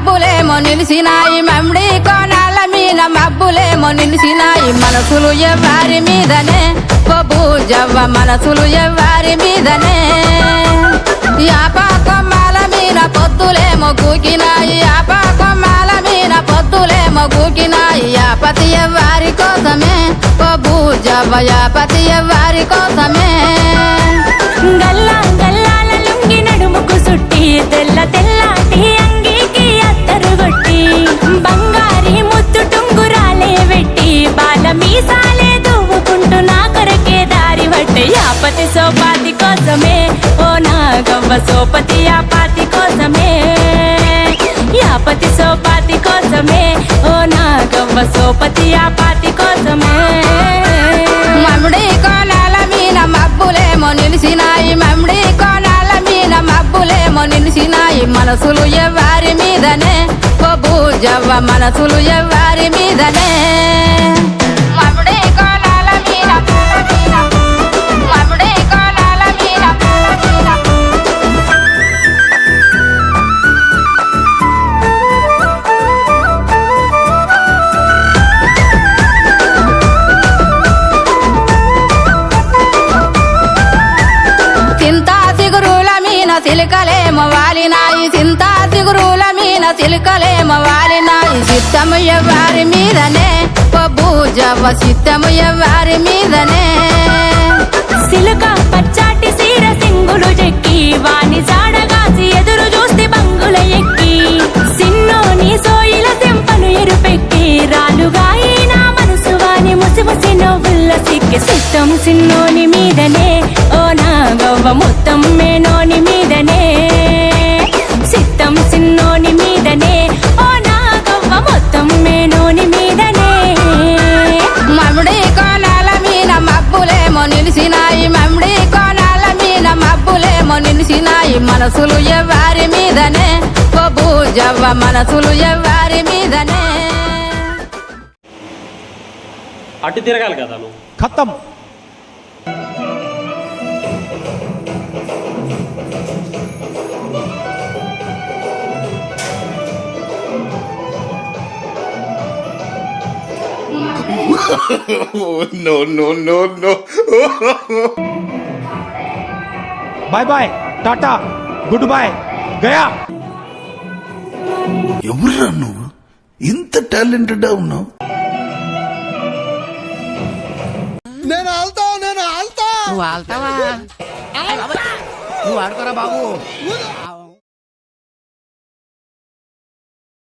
మబ్బులేమో నిలిసినాయి మమ్మిడి కోణాల మీద మబ్బులేమో నిలిసినాయి మనసులు ఎవ్వారి మీదనే బూజవ్వ మనసులు ఎవ్వారి మీదనే యాపా కొమ్మాల మీద పొద్దులేమో కూకినాయి యాపా కొమ్మాల మీద పొద్దులేమో కూకినాయి యాపతి ఎవ్వారి కోసమే బూజవ్వ యాపతి ఎవ్వారి కోసమే గల్లా గల్లాల లుంగి నడుముకు సుట్టి తెల్ల తెల్లాటి అంగీకి అత్తరు కొట్టి బంగారి ముద్దు టుంగురాలే వెట్టి బాల మీసాలే దువ్వుకుంటూ నా కొరకే దారి పట్టే యాపతి సోపాతి కోసమే ఓ నా గవ్వ సోపతి యాపాతి కోసమే యాపతి సోపాతి కోసమే ఓ నా గవ్వ సోపతి యాపాతి కోసమే మమ్మిడి కోణాల మీద మబ్బులేమో నిలిసినాయి మమ్మిడి కోణాల మీద మబ్బులేమో నిలిసినాయి మనసులు ఎవ్వారి మీదనే బూజవ్వ మనసులు ఎవ్వారి మీదనే మమ్మిడి కోణాల మీద మమ్మిడి కోణాల మీద చింతా సిగురుల మీన సిలికలేమో వాలినాయి చింతా సిగురుల మీన సిలికలేమో వాలినాయి చిత్తము ఎవ్వారి మీదనే బూజవ్వ చిత్తము ఎవ్వారి మీదనే సిలుక పచ్చాటి సీర సింగులు చెక్కి వాని జాడగాసి ఎదురు చూస్తే బంగుల ఎక్కి సిన్నోని సోయిల తెంపను ఎరుపెక్కి రాలుగా నా మనసు వాని ముసిముసి నవ్వుల్ల సిక్కి సిద్ధం సిన్నోని మీదనే ఓ నా గవ్వ మొత్తం మేనోని మీదనే సిద్ధం సిన్నోని మీదనే ఓ నా గవ్వ మొత్తం మేనోని మీదనే మమ్మిడి కోణాల మీద మబ్బులేమో నిలిసినాయి మమ్మిడి కోణాల మీద మబ్బులేమో నిలిసినాయి మనసులు ఎవ్వారి మీదనే బూజవ్వ మనసులు ఎవ్వారి మీదనే అటు తిరగాలి కదా నువ్వు ఖతం no, no, no, no. Bye bye టాటా గుడ్ బాయ్ గయా ఎవరురా నువ్వు ఇంత టాలెంటెడ్ ఉన్నావు? నువ్వు ఆడతావా నువ్వు ఆడుకోరా బాబు